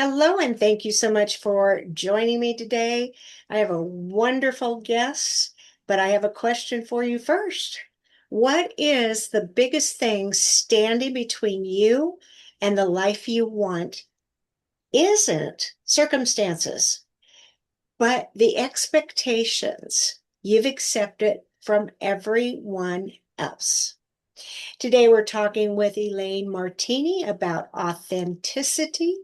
Hello, and thank you so much for joining me today. I have a wonderful guest, but I have a question for you first. What is the biggest thing standing between you and the life you want? Isn't circumstances, but the expectations you've accepted from everyone else. Today, we're talking with Elaine Martini about authenticity,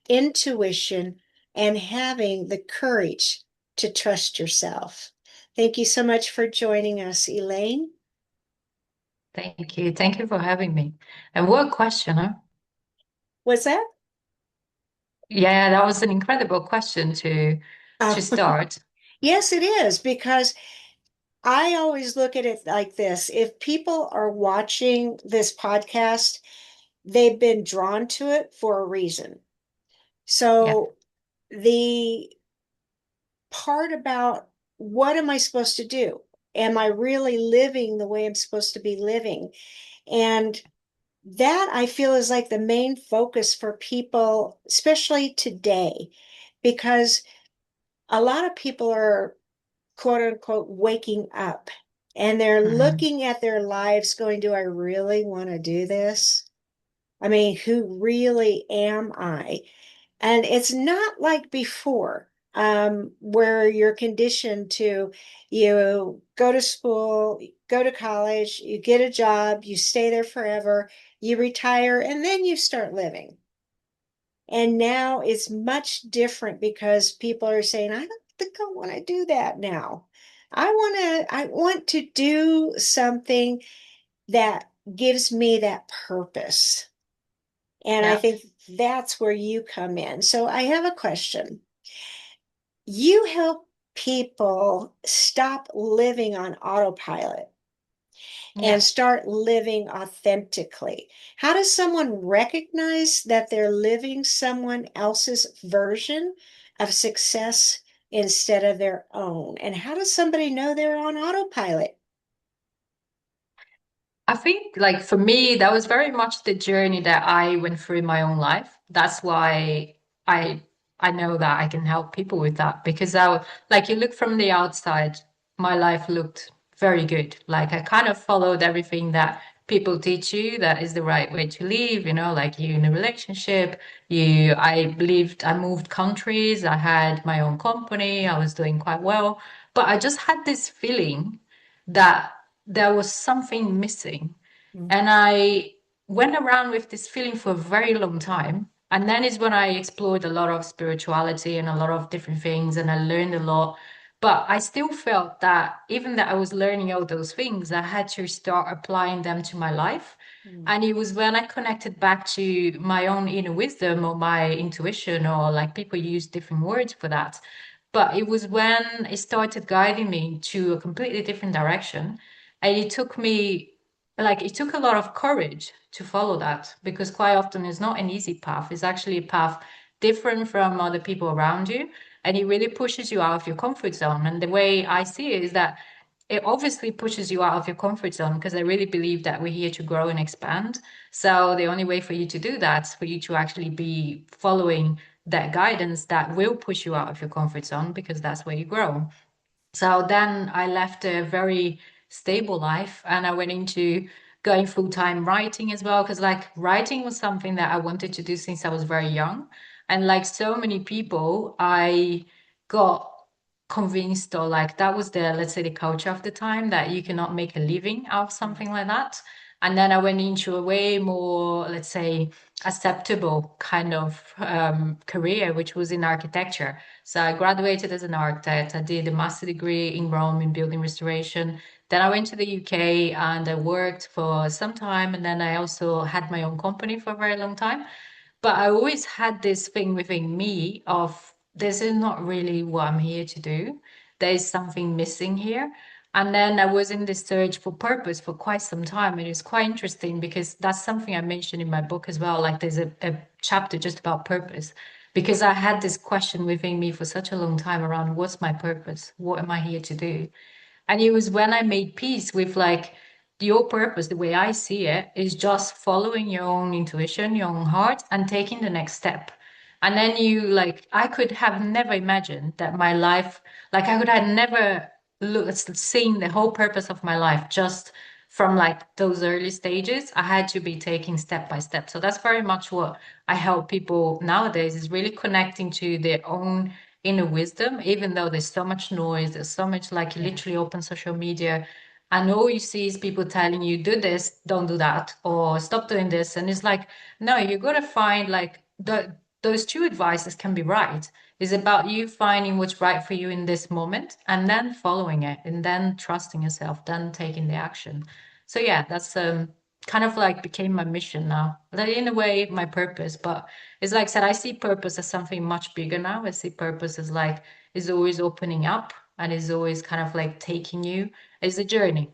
intuition, and having the courage to trust yourself. Thank you so much for joining us, Elaine. Thank you. Thank you for having me. And what a question, huh? Was that? Yeah, that was an incredible question to Oh, start. yes, it is, because I always look at it like this. If people are watching this podcast, they've been drawn to it for a reason. Yeah, So the part about what am I supposed to do? Am I really living the way I'm supposed to be living? And that I feel is like the main focus for people, especially today, because a lot of people are quote unquote waking up and they're hmm looking at their lives going, do I really want to do this? I mean, who really am I? And it's not like before, where you're conditioned to you go to school, go to college, you get a job, you stay there forever, you retire, and then you start living. And now it's much different because people are saying, I don't think I want to do that now. I want to do something that gives me that purpose. And I yeah, think that's where you come in. So I have a question. You help people stop living on autopilot and yeah. start living authentically. How does someone recognize that they're living someone else's version of success instead of their own? And how does somebody know they're on autopilot? I think like for me, that was very much the journey that I went through in my own life. That's why I I know that I can help people with that because like you look from the outside, my life looked very good. Like I kind of followed everything that people teach you that is the right way to live, like you in a relationship, I moved countries, I had my own company, I was doing quite well, but I just had this feeling that there was something missing. And Mhm. I went around with this feeling for a very long time. And then is when I explored a lot of spirituality and a lot of different things, and I learned a lot. But I still felt that even that I was learning all those things, I had to start applying them to my life. And it was when I connected back to my own inner wisdom or my intuition, or like people use different words for that. But it was when it started guiding me to a completely different direction. And it took a lot of courage to follow that because quite often it's not an easy path. It's actually a path different from other people around you. And it really pushes you out of your comfort zone. And the way I see it is that it obviously pushes you out of your comfort zone because I really believe that we're here to grow and expand. So the only way for you to do that is for you to actually be following that guidance that will push you out of your comfort zone because that's where you grow. So then I left a very stable life and I went into going full time writing as well. Because like writing was something that I wanted to do since I was very young. And like so many people, I got convinced, or like that was the, let's say, the culture of the time that you cannot make a living out of something like that. And then I went into a way more, let's say, acceptable kind of career, which was in architecture. So I graduated as an architect. I did a master degree in Rome in building restoration. Then I went to the UK and I worked for some time. And then I also had my own company for a very long time. But I always had this thing within me of this is not really what I'm here to do. There is something missing here. And then I was in this search for purpose for quite some time. It is quite interesting because that's something I mentioned in my book as well. Like there's a chapter just about purpose because I had this question within me for such a long time around what's my purpose? What am I here to do? And it was when I made peace with like your purpose, the way I see it, is just following your own intuition, your own heart, and taking the next step. And then you like, I could have never imagined that my life, like I could have never seen the whole purpose of my life just from like those early stages. I had to be taking step by step. So that's very much what I help people nowadays is really connecting to their own inner wisdom, even though there's so much noise, there's so much like you Yeah. literally open social media and all you see is people telling you do this, don't do that, or stop doing this. And it's like, no, you gotta find like those two advices can be right. It's about you finding what's right for you in this moment and then following it and then trusting yourself, then taking the action. So yeah, that's kind of like became my mission now. Like in a way, my purpose. But it's like I said, I see purpose as something much bigger now. I see purpose as like is always opening up and is always kind of like taking you. It's a journey.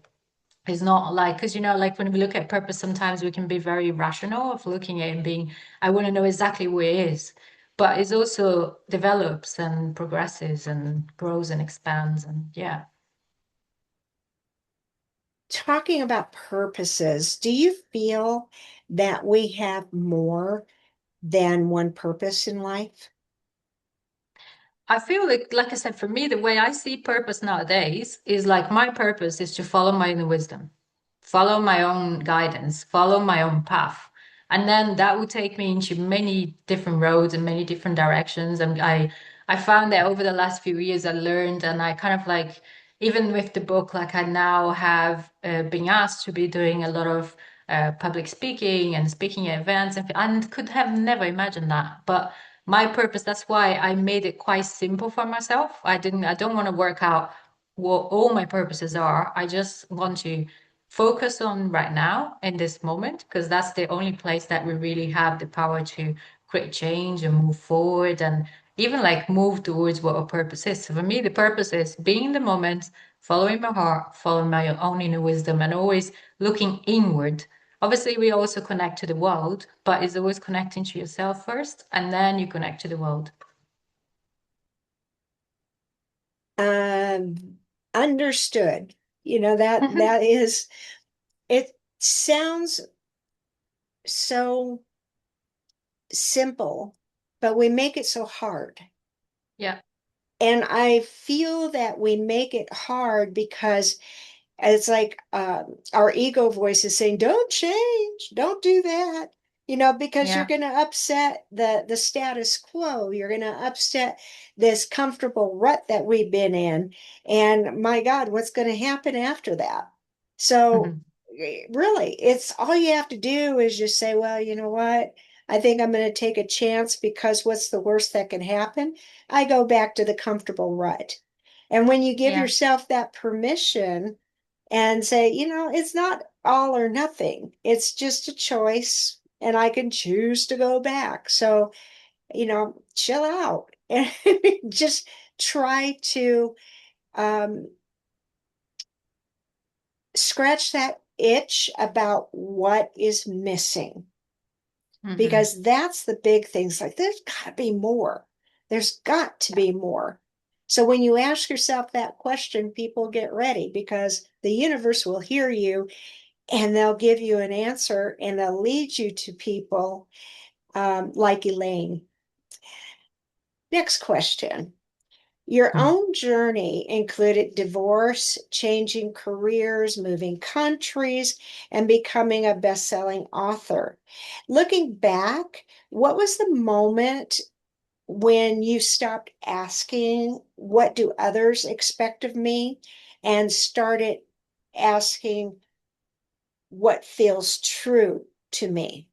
It's not like, because, like when we look at purpose, sometimes we can be very rational of looking at it and being, I want to know exactly where it is. But it also develops and progresses and grows and expands. And yeah. Talking about purposes, do you feel that we have more than one purpose in life? I feel like I said, for me, the way I see purpose nowadays is like my purpose is to follow my inner wisdom, follow my own guidance, follow my own path. And then that would take me into many different roads and many different directions. And I found that over the last few years, I learned and I kind of like, even with the book, like I now have been asked to be doing a lot of public speaking and speaking at events and could have never imagined that. But my purpose, that's why I made it quite simple for myself. I don't want to work out what all my purposes are. I just want to focus on right now in this moment because that's the only place that we really have the power to create change and move forward and even like move towards what our purpose is. So for me, the purpose is being in the moment, following my heart, following my own inner wisdom, and always looking inward. Obviously, we also connect to the world, but it's always connecting to yourself first, and then you connect to the world. Um, Understood. That is, it sounds so simple, but we make it so hard. Yeah. And I feel that we make it hard because it's like our ego voice is saying, "Don't change, don't do that," because you're Yeah. going to upset the status quo. You're going to upset this comfortable rut that we've been in. And my God, what's going to happen after that? So, Mhm. really, it's all you have to do is just say, "Well, you know what? I think I'm going to take a chance because what's the worst that can happen? I go back to the comfortable rut." And when you give Yeah. yourself that permission and say, it's not all or nothing, it's just a choice, and I can choose to go back. So, chill out and just try to um, scratch that itch about what is missing, Hmm. because that's the big things. Like, there's got to be more. There's got to Yeah. be more. So when you ask yourself that question, people get ready because the universe will hear you and they'll give you an answer and they'll lead you to people like Elaine. Next question. Your Hmm. own journey included divorce, changing careers, moving countries, and becoming a best-selling author. Looking back, what was the moment when you stopped asking, "What do others expect of me?" and started asking, "What feels true to me?"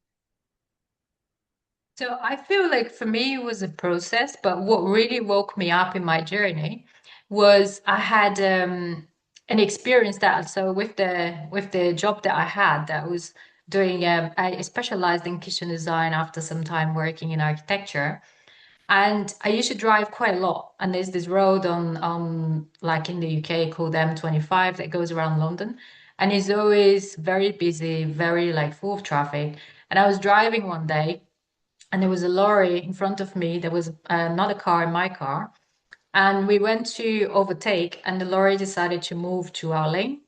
So I feel like for me it was a process, but what really woke me up in my journey was I had an experience that so with the job that I had that was doing I specialized in kitchen design after some time working in architecture. And I used to drive quite a lot. And there's this road on like in the UK called M25 that goes around London. And it's always very busy, very like full of traffic. And I was driving one day and there was a lorry in front of me. There was another car in my car. And we went to overtake and the lorry decided to move to our lane.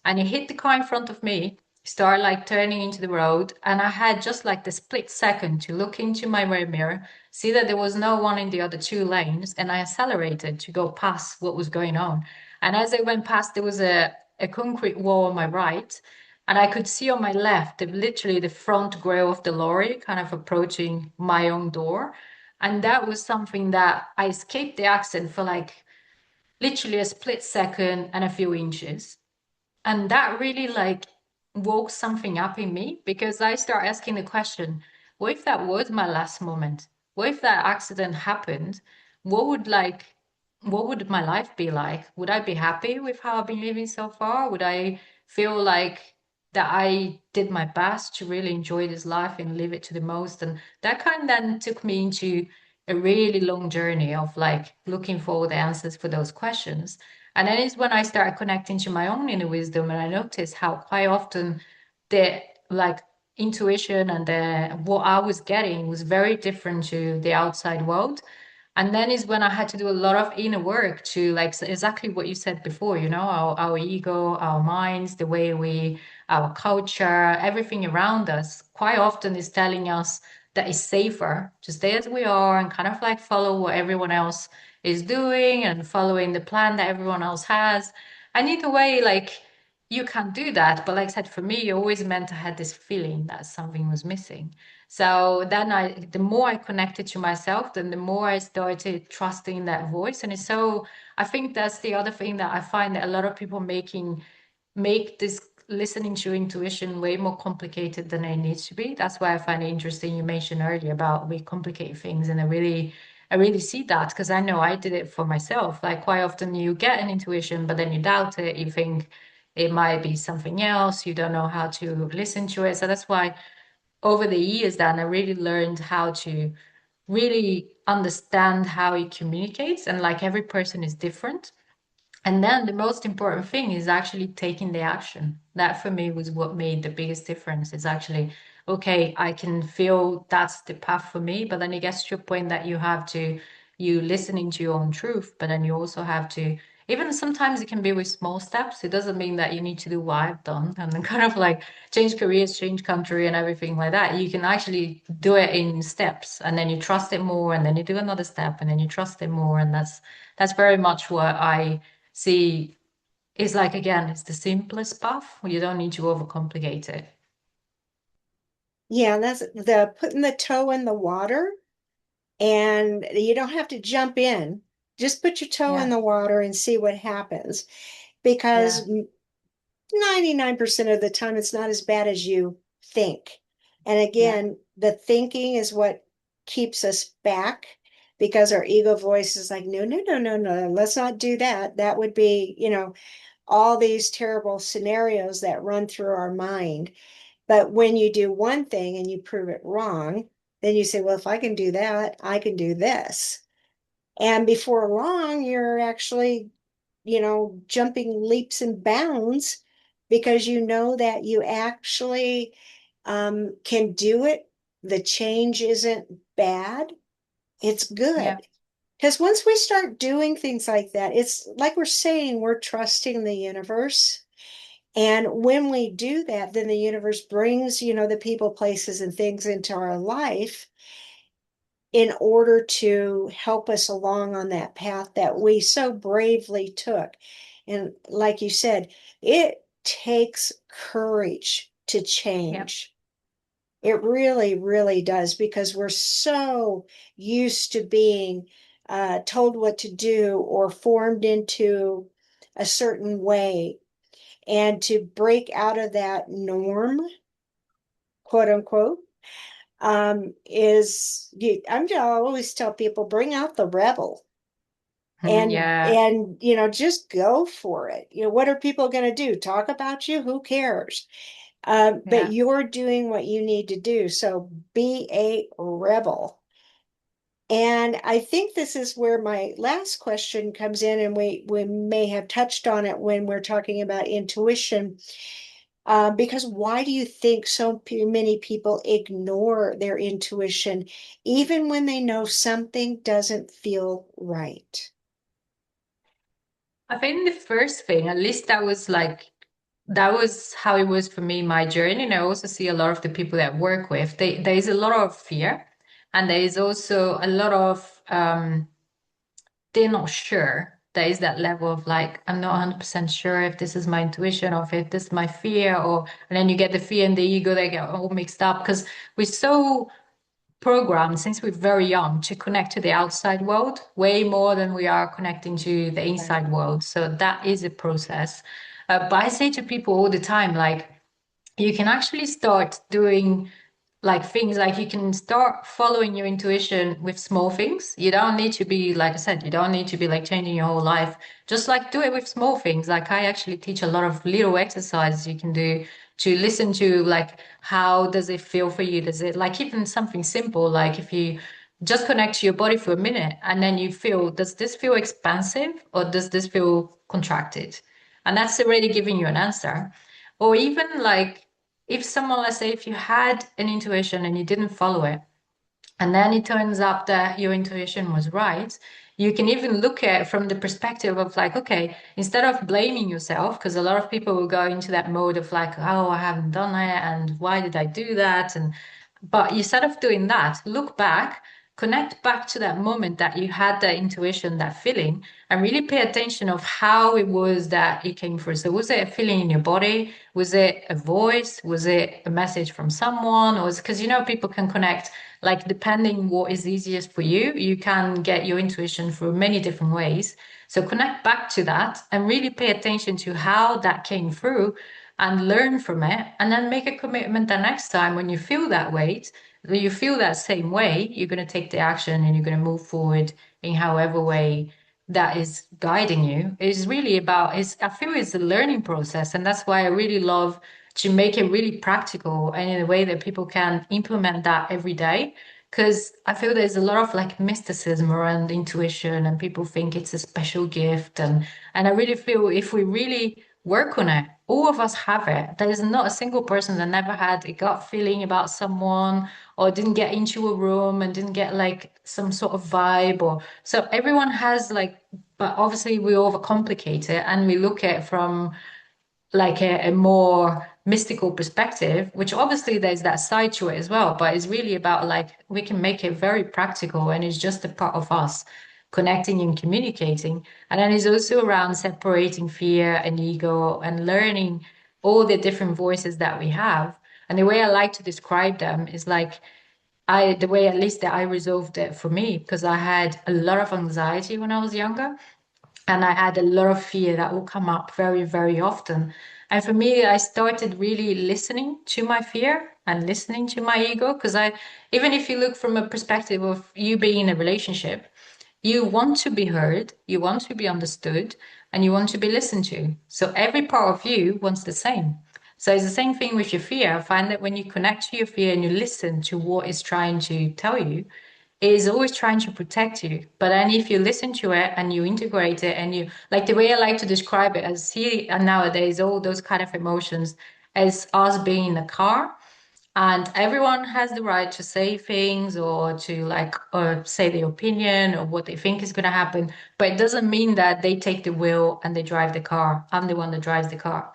And it hit the car in front of me start like turning into the road. And I had just like the split second to look into my rear mirror, see that there was no one in the other two lanes, and I accelerated to go past what was going on. And as I went past, there was a concrete wall on my right. And I could see on my left, literally the front grille of the lorry kind of approaching my own door. And that was something that I escaped the accident for like literally a split second and a few inches. And that really like woke something up in me because I start asking the question, what if that was my last moment? What if that accident happened? What would like what would my life be like? Would I be happy with how I've been living so far? Would I feel like that I did my best to really enjoy this life and live it to the most? And that kind of then took me into a really long journey of like looking for the answers for those questions. And then is when I started connecting to my own inner wisdom, and I noticed how quite often the like intuition and the what I was getting was very different to the outside world. And then is when I had to do a lot of inner work to like exactly what you said before, you know, our ego, our minds, the way we, our culture, everything around us quite often is telling us that it's safer to stay as we are and kind of like follow what everyone else is doing and following the plan that everyone else has. And either way, like you can't do that. But like I said, for me, it always meant I had this feeling that something was missing. So then the more I connected to myself, then the more I started trusting that voice. And it's so, I think that's the other thing that I find that a lot of people make this listening to intuition way more complicated than it needs to be. That's why I find it interesting. You mentioned earlier about we complicate things, and I really see that because I know I did it for myself. Like quite often you get an intuition, but then you doubt it. You think it might be something else. You don't know how to listen to it. So that's why over the years then I really learned how to really understand how it communicates. And like every person is different. And then the most important thing is actually taking the action. That for me was what made the biggest difference. It's actually, okay, I can feel that's the path for me, but then it gets to a point that you listening to your own truth, but then you also have to, even sometimes it can be with small steps. It doesn't mean that you need to do what I've done and then kind of like change careers, change country and everything like that. You can actually do it in steps and then you trust it more and then you do another step and then you trust it more. And that's very much what I see, it's like again, it's the simplest path. You don't need to overcomplicate it. Yeah, that's the putting the toe in the water, and you don't have to jump in. Just put your toe in Yeah, the water and see what happens. yeah, Because 99% of the time, it's not as bad as you think. And yeah, again, the thinking is what keeps us back because our ego voice is like, no, no, no, no, no, let's not do that. That would be, all these terrible scenarios that run through our mind. But when you do one thing and you prove it wrong, then you say, well, if I can do that, I can do this. And before long, you're actually, jumping leaps and bounds because you know that you actually can do it. The change isn't bad, it's yeah. good. Because once we start doing things like that, it's like we're saying we're trusting the universe. And when we do that, then the universe brings, the people, places, and things into our life in order to help us along on that path that we so bravely took. And like you said, it takes courage to Yeah. change. It really, really does because we're so used to being told what to do or formed into a certain way. And to break out of that norm, quote unquote, I always tell people, bring out the rebel and Yeah, and just go for it. What are people going to do? Talk about you? Who cares? But yeah. you're doing what you need to do. So be a rebel. And I think this is where my last question comes in, and we may have touched on it when we're talking about intuition. Because why do you think so many people ignore their intuition, even when they know something doesn't feel right? I think the first thing, at least that was like that was how it was for me, my journey. And I also see a lot of the people that I work with, there is a lot of fear, and there is also a lot of they're not sure. There is that level of like, I'm not 100% sure if this is my intuition or if this is my fear, or and then you get the fear and the ego, they get all mixed up because we're so programmed since we're very young to connect to the outside world way more than we are connecting to the Right. inside world. So that is a process. But I say to people all the time, like, you can actually start doing like things like you can start following your intuition with small things. You don't need to be, like I said, you don't need to be like changing your whole life. Just like do it with small things. Like I actually teach a lot of little exercises you can do to listen to like how does it feel for you? Does it like even something simple like if you just connect to your body for a minute and then you feel, does this feel expansive or does this feel contracted? And that's already giving you an answer. Or even like if someone, let's say, if you had an intuition and you didn't follow it, and then it turns out that your intuition was right, you can even look at it from the perspective of like, okay, instead of blaming yourself, because a lot of people will go into that mode of like, oh, I haven't done it, and why did I do that? And but instead of doing that, look back, connect back to that moment that you had that intuition, that feeling, and really pay attention of how it was that it came through. So was it a feeling in your body? Was it a voice? Was it a message from someone? Or because people can connect, like depending what is easiest for you, you can get your intuition through many different ways. So connect back to that and really pay attention to how that came through and learn from it, and then make a commitment that next time when you feel that weight, when you feel that same way, you're going to take the action and you're going to move forward in however way that is guiding you. It's really about, it's, I feel it's a learning process. And that's why I really love to make it really practical and in a way that people can implement that every day. Because I feel there's a lot of like mysticism around intuition and people think it's a special gift. And I really feel if we really work on it, all of us have it. There is not a single person that never had a gut feeling about someone or didn't get into a room and didn't get like some sort of vibe or so everyone has like, but obviously we overcomplicate it and we look at it from like a more mystical perspective, which obviously there's that side to it as well, but it's really about like we can make it very practical and it's just a part of us connecting and communicating. And then it's also around separating fear and ego and learning all the different voices that we have. And the way I like to describe them is like the way at least that I resolved it for me, because I had a lot of anxiety when I was younger. And I had a lot of fear that will come up very, very often. And for me, I started really listening to my fear and listening to my ego. Because even if you look from a perspective of you being in a relationship, you want to be heard, you want to be understood, and you want to be listened to. So every part of you wants the same. So it's the same thing with your fear. I find that when you connect to your fear and you listen to what it's trying to tell you, it is always trying to protect you. But then if you listen to it and you integrate it and you like the way I like to describe it as see and nowadays all those kind of emotions as us being in a car and everyone has the right to say things or to like or say their opinion or what they think is going to happen, but it doesn't mean that they take the wheel and they drive the car. I'm the one that drives the car,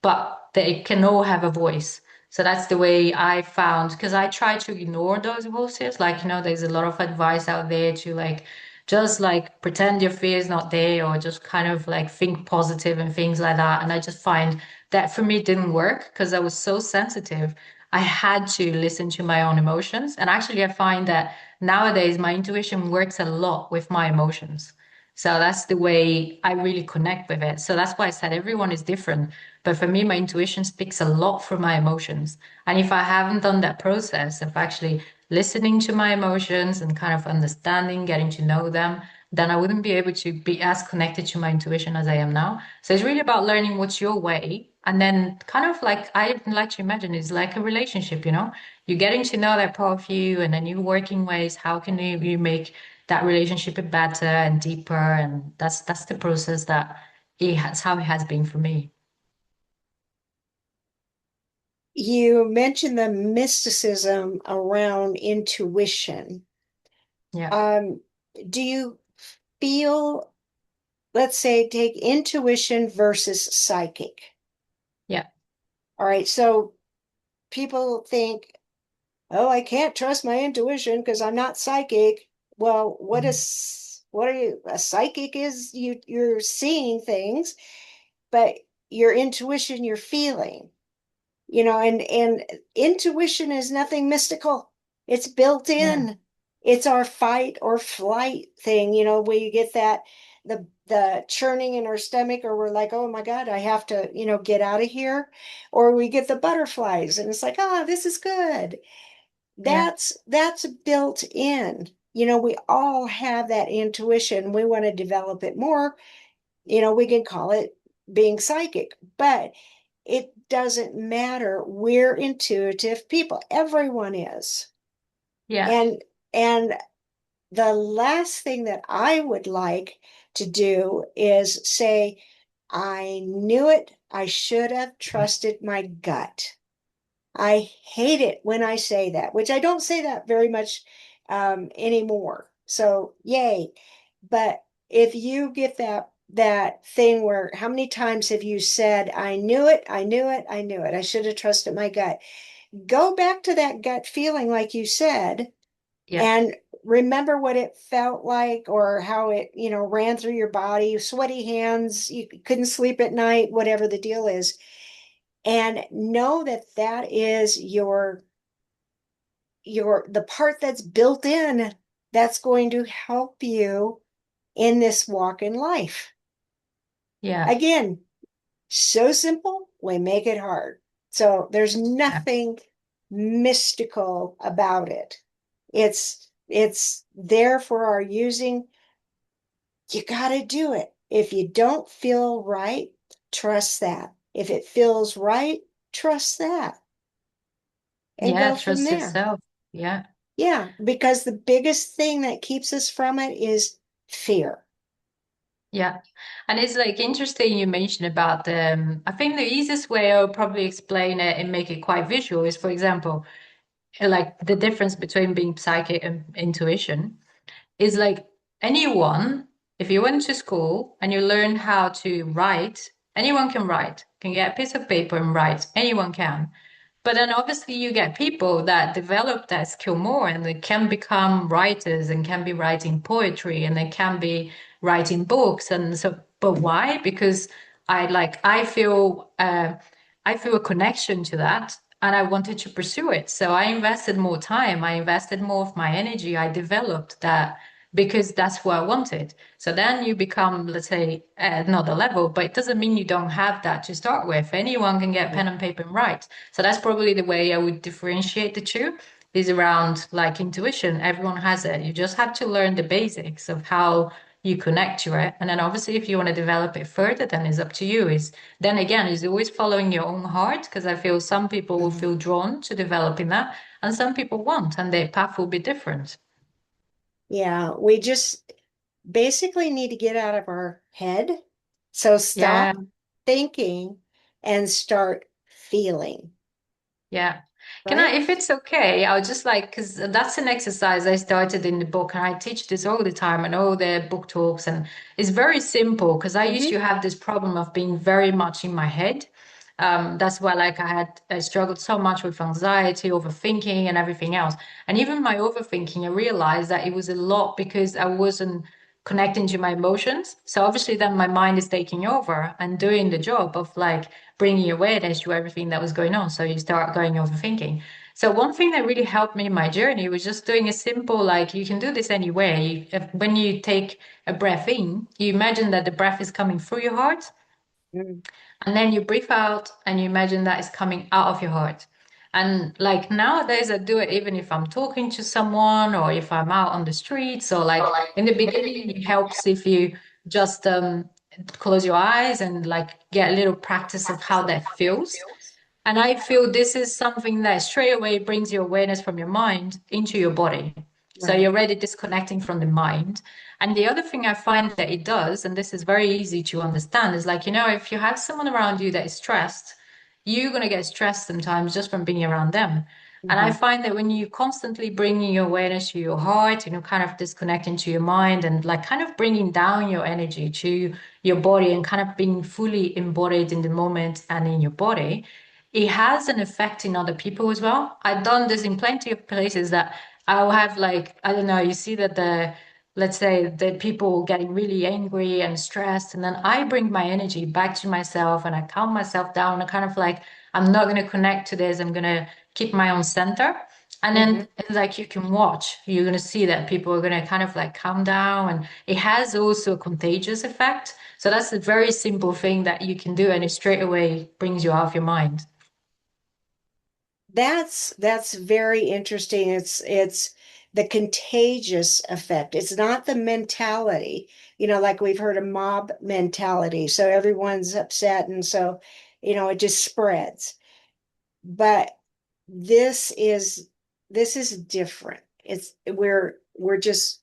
but they can all have a voice. So that's the way I found, because I try to ignore those voices. Like, there's a lot of advice out there to like just like pretend your fear is not there or just kind of like think positive and things like that. And I just find that for me didn't work because I was so sensitive. I had to listen to my own emotions. And actually, I find that nowadays my intuition works a lot with my emotions. So that's the way I really connect with it. So that's why I said everyone is different. But for me, my intuition speaks a lot from my emotions. And if I haven't done that process of actually listening to my emotions and kind of understanding, getting to know them, then I wouldn't be able to be as connected to my intuition as I am now. So it's really about learning what's your way. And then kind of like I like to imagine it's like a relationship. You're getting to know that part of you and then you working ways. How can you make that relationship better and deeper? And that's the process that how it has been for me. You mentioned the mysticism around intuition. Yeah. Um, do you feel, let's say, take intuition versus psychic? All right. So people think, oh, I can't trust my intuition because I'm not psychic. Well, what are you? A psychic is you're seeing things, but your intuition, you're feeling. And intuition is nothing mystical. It's built Yeah. in. It's our fight or flight thing, we get that the churning in our stomach, or we're like, oh my God, I have to, get out of here. Or we get the butterflies and it's like, oh, this is good. Yeah. That's built in. We all have that intuition. We want to develop it more. We can call it being psychic, but it doesn't matter. We're intuitive people. Everyone is. Yeah. And the last thing that I would like to do is say, I knew it. I should have trusted my gut. I hate it when I say that, which I don't say that very much anymore. So yay. But if you get that thing where how many times have you said, I knew it, I knew it, I knew it. I should have trusted my gut. Go back to that gut feeling, like you said, Yeah. and remember what it felt like or how it, ran through your body, sweaty hands, you couldn't sleep at night, whatever the deal is. And know that that is the part that's built in that's going to help you in this walk in life. Yeah. Again, so simple, we make it hard. So there's Yeah. nothing mystical about it. It's there for our using. You got to do it. If you don't feel right, trust that. If it feels right, trust that and Yeah. go from Trust there. yourself. Yeah. Yeah, because the biggest thing that keeps us from it is fear. Yeah. And it's like interesting you mentioned about I think the easiest way I'll probably explain it and make it quite visual is, for example, like the difference between being psychic and intuition is like anyone, if you went to school and you learned how to write, anyone can write, can get a piece of paper and write, anyone can. But then obviously you get people that develop that skill more and they can become writers and can be writing poetry and they can be writing books. And so, but why? Because I feel a connection to that and I wanted to pursue it. So I invested more time, I invested more of my energy, I developed that because that's what I wanted. So then you become, let's say, at another level, but it doesn't mean you don't have that to start with. Anyone can get pen and paper and write. So that's probably the way I would differentiate the two is around like intuition. Everyone has it. You just have to learn the basics of how you connect to it. And then obviously if you want to develop it further, then it's up to you. Is then again, is always following your own heart, because I feel some people will Mhm. feel drawn to developing that and some people won't, and their path will be different. Yeah, we just basically need to get out of our head. So Yeah. stop thinking and start feeling, Yeah. Can I, right? if it's okay, I'll just like, because that's an exercise I started in the book, and I teach this all the time and all the book talks. And it's very simple because I used to Hmm. have this problem of being very much in my head. That's why, like, I struggled so much with anxiety, overthinking, and everything else. And even my overthinking, I realized that it was a lot because I wasn't connecting to my emotions. So obviously, then my mind is taking over and doing the job of like bringing awareness to everything that was going on. So you start going overthinking. So one thing that really helped me in my journey was just doing a simple, like you can do this anyway. When you take a breath in, you imagine that the breath is coming through your heart, and then you breathe out and you imagine that it's coming out of your heart. And like nowadays, I do it even if I'm talking to someone or if I'm out on the streets, or like in the beginning, it helps if you just close your eyes and like get a little practice of how that feels. And I feel this is something that straight away brings your awareness from your mind into your body. So Right. you're already disconnecting from the mind. And the other thing I find that it does, and this is very easy to understand, is like, if you have someone around you that is stressed, you're going to get stressed sometimes just from being around them. And I Hmm. find that when you constantly bringing your awareness to your heart, kind of disconnecting to your mind and like kind of bringing down your energy to your body and kind of being fully embodied in the moment and in your body, it has an effect in other people as well. I've done this in plenty of places that I'll have like, I don't know, you see that let's say the people getting really angry and stressed, and then I bring my energy back to myself and I calm myself down and kind of like, I'm not going to connect to this. I'm going to keep my own center. And then Hmm. it's like you can watch, you're going to see that people are going to kind of like calm down, and it has also a contagious effect. So that's a very simple thing that you can do, and it straight away brings you off your mind. That's very interesting. It's the contagious effect. It's not the mentality, like we've heard of mob mentality. So everyone's upset and so, it just spreads. But this is this is different. We're just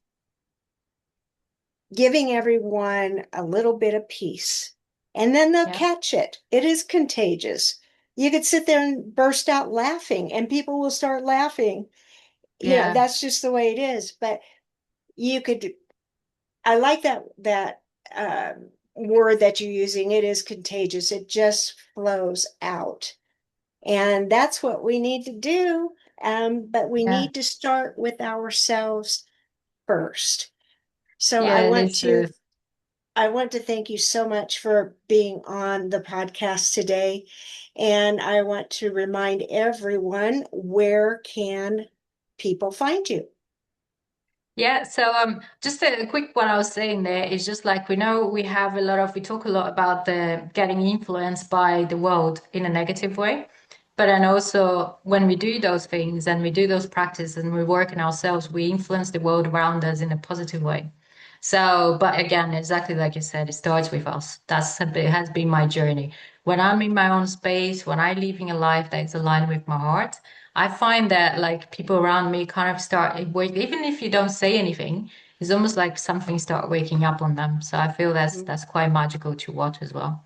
giving everyone a little bit of peace. And then they'll Yeah. catch it. It is contagious. You could sit there and burst out laughing, and people will start laughing. Yeah. That's just the way it is. But you could, I like that word that you're using. It is contagious. It just flows out. And that's what we need to do. But we Yeah. need to start with ourselves first. So Yeah, it is. I want to thank you so much for being on the podcast today. And I want to remind everyone, where can people find you? Yeah, so just a quick one I was saying there is just like we know we talk a lot about the getting influenced by the world in a negative way. But then also when we do those things and we do those practices and we work in ourselves, we influence the world around us in a positive way. So, but again, exactly like you said, it starts with us. It has been my journey. When I'm in my own space, when I'm living a life that is aligned with my heart, I find that like people around me kind of start wake, even if you don't say anything, it's almost like something start waking up on them. So I feel that's quite magical to watch as well.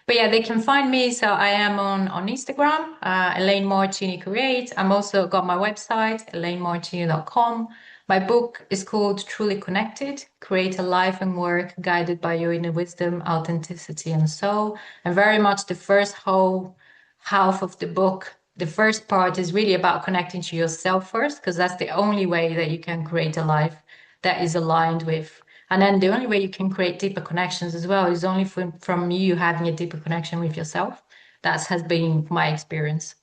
But yeah, they can find me. So I am on Instagram, Elaine Martini Create. I'm also got my website, elainemartini.com. My book is called Truly Connected, Create a Life and Work Guided by Your Inner Wisdom, Authenticity, and Soul. And very much the first whole half of the book, the first part is really about connecting to yourself first, because that's the only way that you can create a life that is aligned with. And then the only way you can create deeper connections as well is only from you having a deeper connection with yourself. That has been my experience.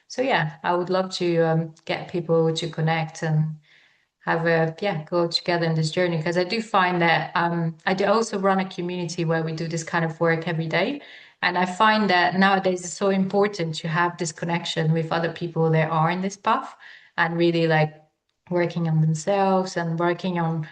So yeah, I would love to get people to connect and have a go together in this journey, because I do find that I do also run a community where we do this kind of work every day, and I find that nowadays it's so important to have this connection with other people that are in this path and really like working on themselves and working on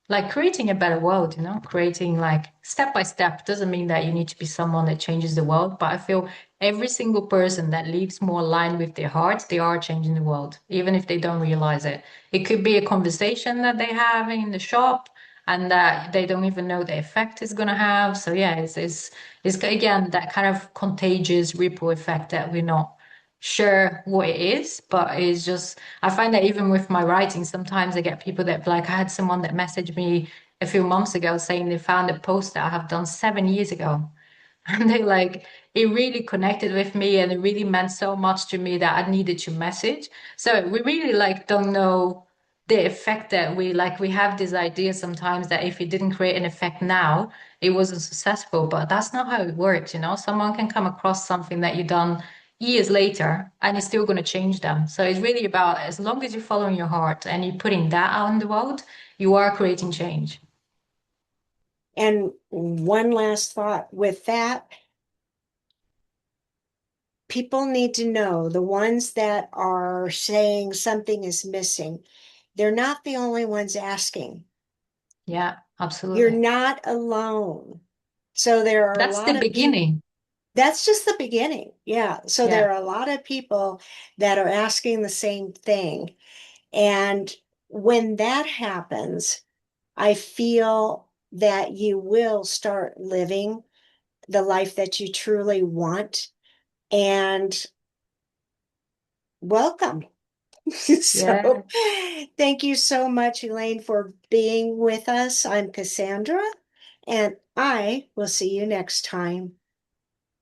like creating a better world, creating like step by step. Doesn't mean that you need to be someone that changes the world, but I feel every single person that lives more aligned with their heart, they are changing the world, even if they don't realize it. It could be a conversation that they have in the shop and that they don't even know the effect it's going to have. So yeah, it's again that kind of contagious ripple effect that we're not sure what it is, but it's just I find that even with my writing, sometimes I get people that like I had someone that messaged me a few months ago saying they found a post that I have done 7 years ago. And they like it really connected with me and it really meant so much to me that I needed to message. So we really like don't know the effect that we have this idea sometimes that if it didn't create an effect now, it wasn't successful. But that's not how it works. Someone can come across something that you done years later and it's still going to change them. So it's really about as long as you're following your heart and you're putting that out in the world, you are creating change. And one last thought with that, people need to know, the ones that are saying something is missing, they're not the only ones asking. Yeah, You're absolutely. not alone. So there are a That's the lot of people. beginning. That's just the beginning. Yeah. So Yeah. there are a lot of people that are asking the same thing. And when that happens, I feel that you will start living the life that you truly want. And welcome. Yeah. So thank you so much, Elaine, for being with us. I'm Cassandra, and I will see you next time.